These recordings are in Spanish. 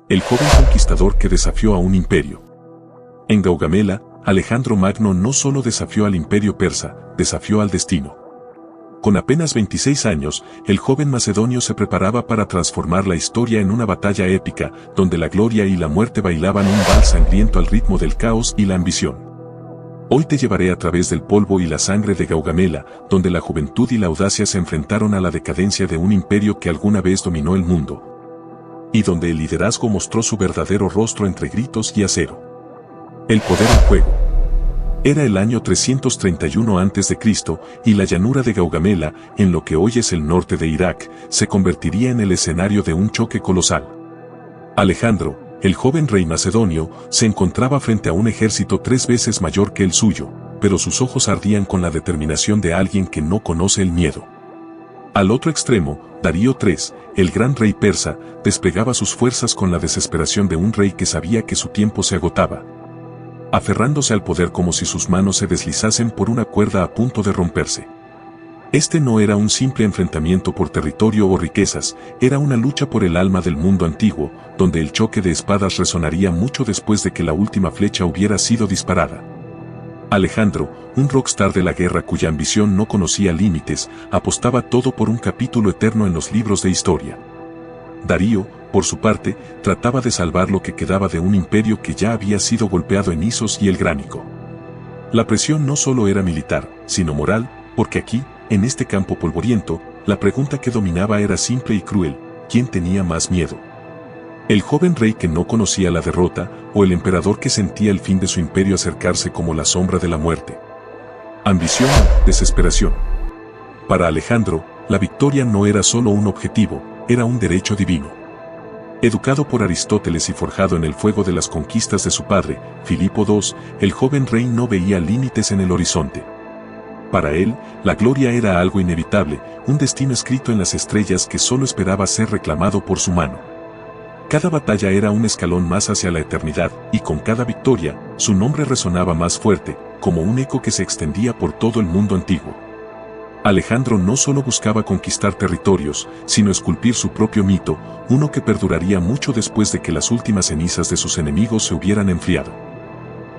el joven conquistador que desafió a un imperio. En Gaugamela, Alejandro Magno no solo desafió al imperio persa, desafió al destino. Con apenas 26 años, el joven macedonio se preparaba para transformar la historia en una batalla épica, donde la gloria y la muerte bailaban un vals sangriento al ritmo del caos y la ambición. Hoy te llevaré a través del polvo y la sangre de Gaugamela, donde la juventud y la audacia se enfrentaron a la decadencia de un imperio que alguna vez dominó el mundo. Y donde el liderazgo mostró su verdadero rostro entre gritos y acero. El poder en juego. Era el año 331 a.C. y la llanura de Gaugamela, en lo que hoy es el norte de Irak, se convertiría en el escenario de un choque colosal. Alejandro, el joven rey macedonio, se encontraba frente a un ejército 3 veces mayor que el suyo, pero sus ojos ardían con la determinación de alguien que no conoce el miedo. Al otro extremo, Darío III, el gran rey persa, desplegaba sus fuerzas con la desesperación de un rey que sabía que su tiempo se agotaba, aferrándose al poder como si sus manos se deslizasen por una cuerda a punto de romperse. Este no era un simple enfrentamiento por territorio o riquezas, era una lucha por el alma del mundo antiguo, donde el choque de espadas resonaría mucho después de que la última flecha hubiera sido disparada. Alejandro, un rockstar de la guerra cuya ambición no conocía límites, apostaba todo por un capítulo eterno en los libros de historia. Darío, por su parte, trataba de salvar lo que quedaba de un imperio que ya había sido golpeado en Isos y el Gránico. La presión no solo era militar, sino moral, porque aquí, en este campo polvoriento, la pregunta que dominaba era simple y cruel: ¿quién tenía más miedo? ¿El joven rey que no conocía la derrota, o el emperador que sentía el fin de su imperio acercarse como la sombra de la muerte? Ambición, desesperación. Para Alejandro, la victoria no era solo un objetivo, era un derecho divino. Educado por Aristóteles y forjado en el fuego de las conquistas de su padre, Filipo II, el joven rey no veía límites en el horizonte. Para él, la gloria era algo inevitable, un destino escrito en las estrellas que solo esperaba ser reclamado por su mano. Cada batalla era un escalón más hacia la eternidad, y con cada victoria, su nombre resonaba más fuerte, como un eco que se extendía por todo el mundo antiguo. Alejandro no solo buscaba conquistar territorios, sino esculpir su propio mito, uno que perduraría mucho después de que las últimas cenizas de sus enemigos se hubieran enfriado.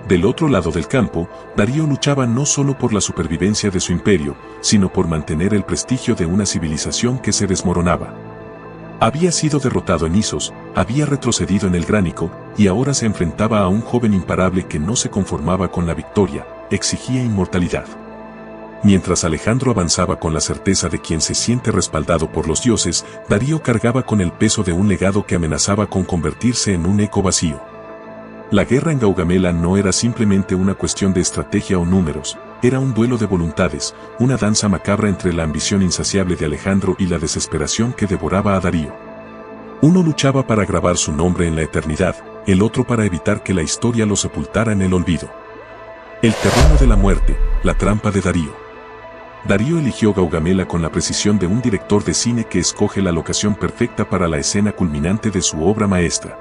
Del otro lado del campo, Darío luchaba no solo por la supervivencia de su imperio, sino por mantener el prestigio de una civilización que se desmoronaba. Había sido derrotado en Isos, había retrocedido en el Gránico, y ahora se enfrentaba a un joven imparable que no se conformaba con la victoria, exigía inmortalidad. Mientras Alejandro avanzaba con la certeza de quien se siente respaldado por los dioses, Darío cargaba con el peso de un legado que amenazaba con convertirse en un eco vacío. La guerra en Gaugamela no era simplemente una cuestión de estrategia o números, era un duelo de voluntades, una danza macabra entre la ambición insaciable de Alejandro y la desesperación que devoraba a Darío. Uno luchaba para grabar su nombre en la eternidad, el otro para evitar que la historia lo sepultara en el olvido. El terreno de la muerte, la trampa de Darío. Darío eligió Gaugamela con la precisión de un director de cine que escoge la locación perfecta para la escena culminante de su obra maestra.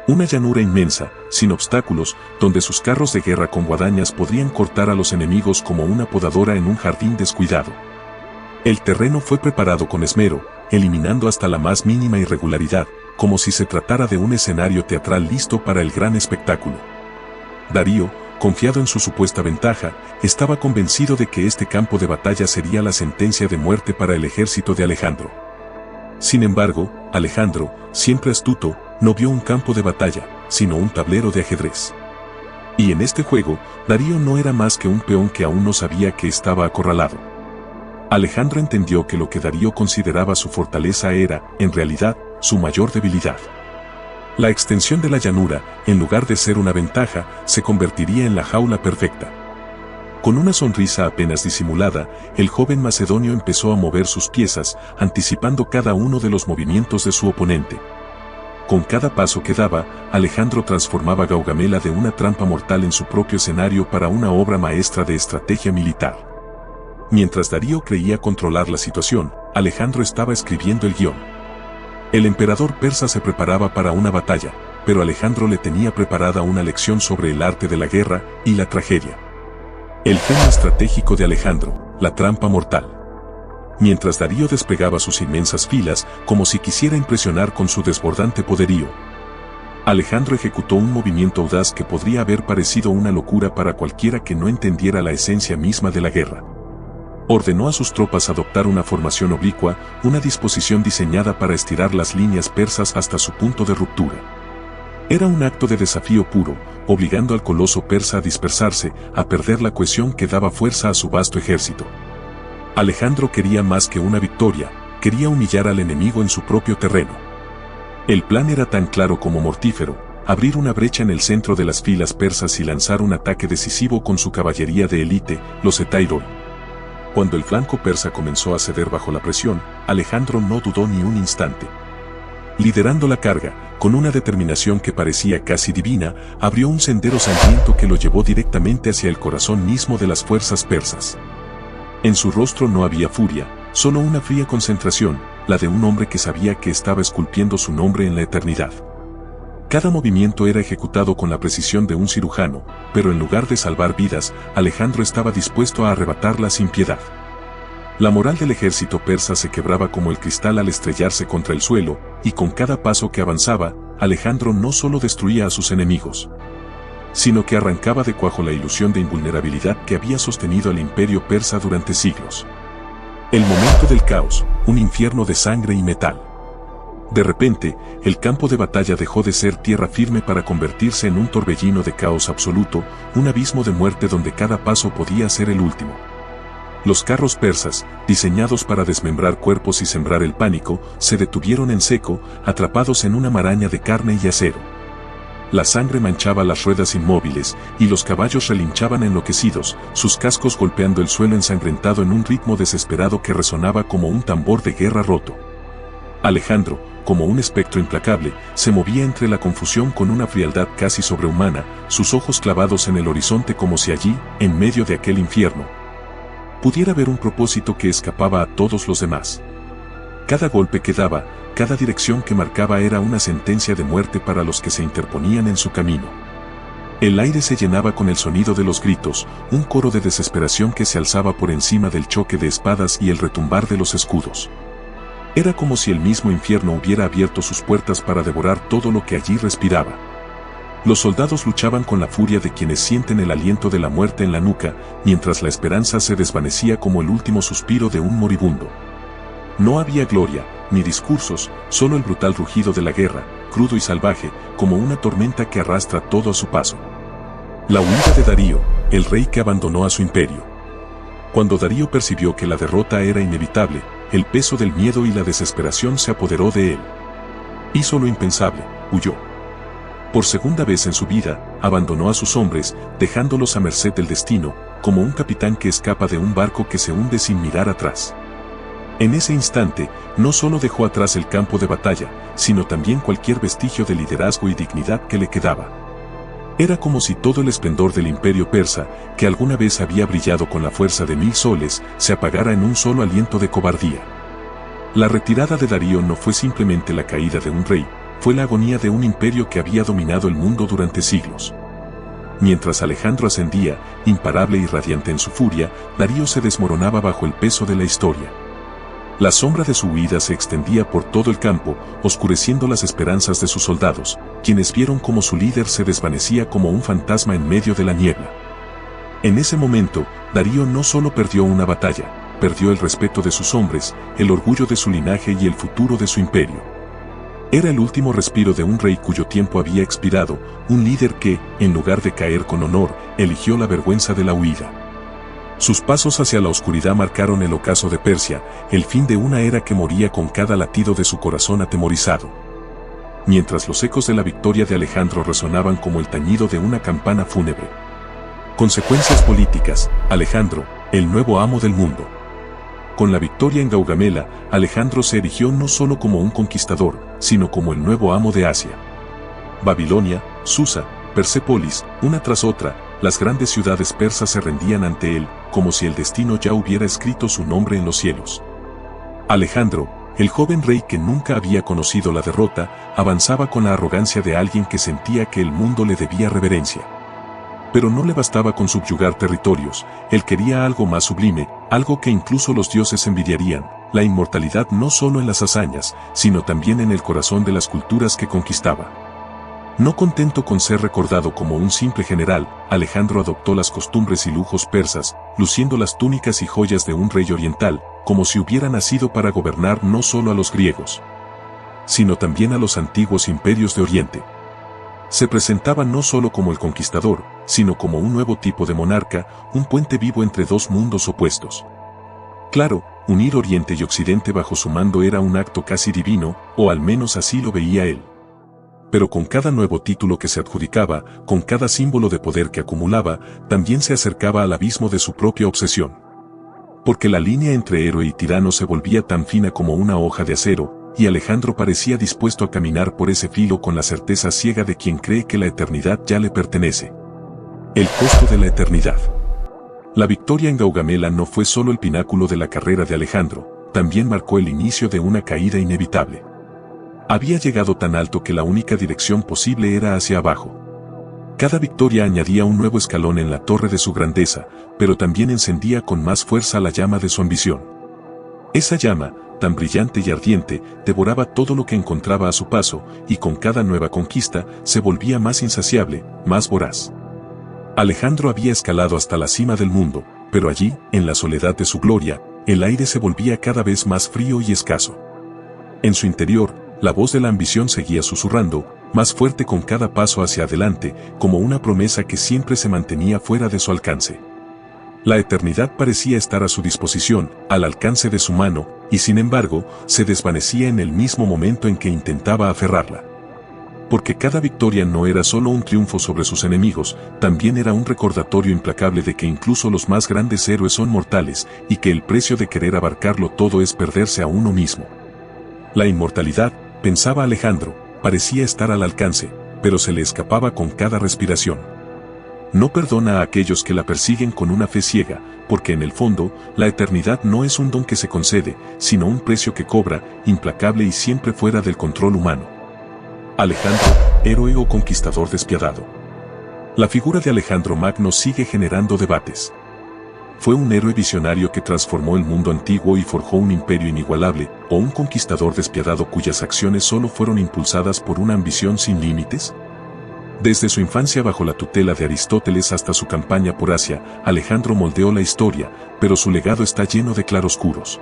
Una llanura inmensa, sin obstáculos, donde sus carros de guerra con guadañas podrían cortar a los enemigos como una podadora en un jardín descuidado. El terreno fue preparado con esmero, eliminando hasta la más mínima irregularidad, como si se tratara de un escenario teatral listo para el gran espectáculo. Darío, confiado en su supuesta ventaja, estaba convencido de que este campo de batalla sería la sentencia de muerte para el ejército de Alejandro. Sin embargo, Alejandro, siempre astuto, no vio un campo de batalla, sino un tablero de ajedrez. Y en este juego, Darío no era más que un peón que aún no sabía que estaba acorralado. Alejandro entendió que lo que Darío consideraba su fortaleza era, en realidad, su mayor debilidad. La extensión de la llanura, en lugar de ser una ventaja, se convertiría en la jaula perfecta. Con una sonrisa apenas disimulada, el joven macedonio empezó a mover sus piezas, anticipando cada uno de los movimientos de su oponente. Con cada paso que daba, Alejandro transformaba Gaugamela de una trampa mortal en su propio escenario para una obra maestra de estrategia militar. Mientras Darío creía controlar la situación, Alejandro estaba escribiendo el guión. El emperador persa se preparaba para una batalla, pero Alejandro le tenía preparada una lección sobre el arte de la guerra y la tragedia. El genio estratégico de Alejandro, la trampa mortal. Mientras Darío desplegaba sus inmensas filas, como si quisiera impresionar con su desbordante poderío, Alejandro ejecutó un movimiento audaz que podría haber parecido una locura para cualquiera que no entendiera la esencia misma de la guerra. Ordenó a sus tropas adoptar una formación oblicua, una disposición diseñada para estirar las líneas persas hasta su punto de ruptura. Era un acto de desafío puro, obligando al coloso persa a dispersarse, a perder la cohesión que daba fuerza a su vasto ejército. Alejandro quería más que una victoria, quería humillar al enemigo en su propio terreno. El plan era tan claro como mortífero: abrir una brecha en el centro de las filas persas y lanzar un ataque decisivo con su caballería de élite, los Etairoi. Cuando el flanco persa comenzó a ceder bajo la presión, Alejandro no dudó ni un instante. Liderando la carga, con una determinación que parecía casi divina, abrió un sendero sangriento que lo llevó directamente hacia el corazón mismo de las fuerzas persas. En su rostro no había furia, solo una fría concentración, la de un hombre que sabía que estaba esculpiendo su nombre en la eternidad. Cada movimiento era ejecutado con la precisión de un cirujano, pero en lugar de salvar vidas, Alejandro estaba dispuesto a arrebatarlas sin piedad. La moral del ejército persa se quebraba como el cristal al estrellarse contra el suelo, y con cada paso que avanzaba, Alejandro no solo destruía a sus enemigos, sino que arrancaba de cuajo la ilusión de invulnerabilidad que había sostenido al imperio persa durante siglos. El momento del caos, un infierno de sangre y metal. De repente, el campo de batalla dejó de ser tierra firme para convertirse en un torbellino de caos absoluto, un abismo de muerte donde cada paso podía ser el último. Los carros persas, diseñados para desmembrar cuerpos y sembrar el pánico, se detuvieron en seco, atrapados en una maraña de carne y acero. La sangre manchaba las ruedas inmóviles, y los caballos relinchaban enloquecidos, sus cascos golpeando el suelo ensangrentado en un ritmo desesperado que resonaba como un tambor de guerra roto. Alejandro, como un espectro implacable, se movía entre la confusión con una frialdad casi sobrehumana, sus ojos clavados en el horizonte como si allí, en medio de aquel infierno, pudiera ver un propósito que escapaba a todos los demás. Cada golpe que daba, cada dirección que marcaba era una sentencia de muerte para los que se interponían en su camino. El aire se llenaba con el sonido de los gritos, un coro de desesperación que se alzaba por encima del choque de espadas y el retumbar de los escudos. Era como si el mismo infierno hubiera abierto sus puertas para devorar todo lo que allí respiraba. Los soldados luchaban con la furia de quienes sienten el aliento de la muerte en la nuca, mientras la esperanza se desvanecía como el último suspiro de un moribundo. No había gloria, ni discursos, solo el brutal rugido de la guerra, crudo y salvaje, como una tormenta que arrastra todo a su paso. La huida de Darío, el rey que abandonó a su imperio. Cuando Darío percibió que la derrota era inevitable, el peso del miedo y la desesperación se apoderó de él. Hizo lo impensable, huyó. Por segunda vez en su vida, abandonó a sus hombres, dejándolos a merced del destino, como un capitán que escapa de un barco que se hunde sin mirar atrás. En ese instante, no solo dejó atrás el campo de batalla, sino también cualquier vestigio de liderazgo y dignidad que le quedaba. Era como si todo el esplendor del imperio persa, que alguna vez había brillado con la fuerza de 1000 soles, se apagara en un solo aliento de cobardía. La retirada de Darío no fue simplemente la caída de un rey, fue la agonía de un imperio que había dominado el mundo durante siglos. Mientras Alejandro ascendía, imparable y radiante en su furia, Darío se desmoronaba bajo el peso de la historia. La sombra de su huida se extendía por todo el campo, oscureciendo las esperanzas de sus soldados, quienes vieron cómo su líder se desvanecía como un fantasma en medio de la niebla. En ese momento, Darío no solo perdió una batalla, perdió el respeto de sus hombres, el orgullo de su linaje y el futuro de su imperio. Era el último respiro de un rey cuyo tiempo había expirado, un líder que, en lugar de caer con honor, eligió la vergüenza de la huida. Sus pasos hacia la oscuridad marcaron el ocaso de Persia, el fin de una era que moría con cada latido de su corazón atemorizado. Mientras los ecos de la victoria de Alejandro resonaban como el tañido de una campana fúnebre. Consecuencias políticas: Alejandro, el nuevo amo del mundo. Con la victoria en Gaugamela, Alejandro se erigió no solo como un conquistador, sino como el nuevo amo de Asia. Babilonia, Susa, Persépolis, una tras otra, las grandes ciudades persas se rendían ante él, como si el destino ya hubiera escrito su nombre en los cielos. Alejandro, el joven rey que nunca había conocido la derrota, avanzaba con la arrogancia de alguien que sentía que el mundo le debía reverencia. Pero no le bastaba con subyugar territorios, él quería algo más sublime, algo que incluso los dioses envidiarían, la inmortalidad no solo en las hazañas, sino también en el corazón de las culturas que conquistaba. No contento con ser recordado como un simple general, Alejandro adoptó las costumbres y lujos persas, luciendo las túnicas y joyas de un rey oriental, como si hubiera nacido para gobernar no solo a los griegos, sino también a los antiguos imperios de Oriente. Se presentaba no solo como el conquistador, sino como un nuevo tipo de monarca, un puente vivo entre dos mundos opuestos. Claro, unir Oriente y Occidente bajo su mando era un acto casi divino, o al menos así lo veía él. Pero con cada nuevo título que se adjudicaba, con cada símbolo de poder que acumulaba, también se acercaba al abismo de su propia obsesión. Porque la línea entre héroe y tirano se volvía tan fina como una hoja de acero, y Alejandro parecía dispuesto a caminar por ese filo con la certeza ciega de quien cree que la eternidad ya le pertenece. El costo de la eternidad. La victoria en Gaugamela no fue solo el pináculo de la carrera de Alejandro, también marcó el inicio de una caída inevitable. Había llegado tan alto que la única dirección posible era hacia abajo. Cada victoria añadía un nuevo escalón en la torre de su grandeza, pero también encendía con más fuerza la llama de su ambición. Esa llama, tan brillante y ardiente, devoraba todo lo que encontraba a su paso, y con cada nueva conquista, se volvía más insaciable, más voraz. Alejandro había escalado hasta la cima del mundo, pero allí, en la soledad de su gloria, el aire se volvía cada vez más frío y escaso. En su interior, la voz de la ambición seguía susurrando, más fuerte con cada paso hacia adelante, como una promesa que siempre se mantenía fuera de su alcance. La eternidad parecía estar a su disposición, al alcance de su mano, y sin embargo, se desvanecía en el mismo momento en que intentaba aferrarla. Porque cada victoria no era solo un triunfo sobre sus enemigos, también era un recordatorio implacable de que incluso los más grandes héroes son mortales, y que el precio de querer abarcarlo todo es perderse a uno mismo. La inmortalidad, pensaba Alejandro, parecía estar al alcance, pero se le escapaba con cada respiración. No perdona a aquellos que la persiguen con una fe ciega, porque en el fondo, la eternidad no es un don que se concede, sino un precio que cobra, implacable y siempre fuera del control humano. Alejandro, héroe o conquistador despiadado. La figura de Alejandro Magno sigue generando debates. ¿Fue un héroe visionario que transformó el mundo antiguo y forjó un imperio inigualable, o un conquistador despiadado cuyas acciones solo fueron impulsadas por una ambición sin límites? Desde su infancia bajo la tutela de Aristóteles hasta su campaña por Asia, Alejandro moldeó la historia, pero su legado está lleno de claroscuros.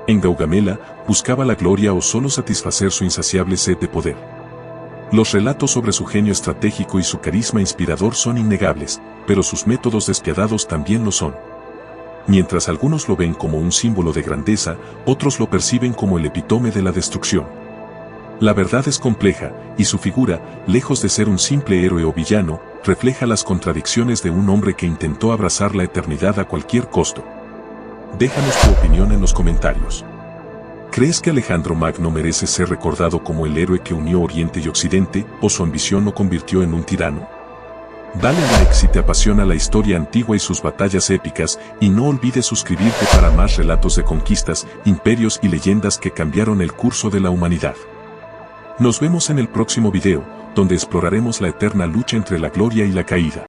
En Gaugamela, buscaba la gloria o solo satisfacer su insaciable sed de poder. Los relatos sobre su genio estratégico y su carisma inspirador son innegables, pero sus métodos despiadados también lo son. Mientras algunos lo ven como un símbolo de grandeza, otros lo perciben como el epítome de la destrucción. La verdad es compleja, y su figura, lejos de ser un simple héroe o villano, refleja las contradicciones de un hombre que intentó abrazar la eternidad a cualquier costo. Déjanos tu opinión en los comentarios. ¿Crees que Alejandro Magno merece ser recordado como el héroe que unió Oriente y Occidente, o su ambición lo convirtió en un tirano? Dale like si te apasiona la historia antigua y sus batallas épicas, y no olvides suscribirte para más relatos de conquistas, imperios y leyendas que cambiaron el curso de la humanidad. Nos vemos en el próximo video, donde exploraremos la eterna lucha entre la gloria y la caída.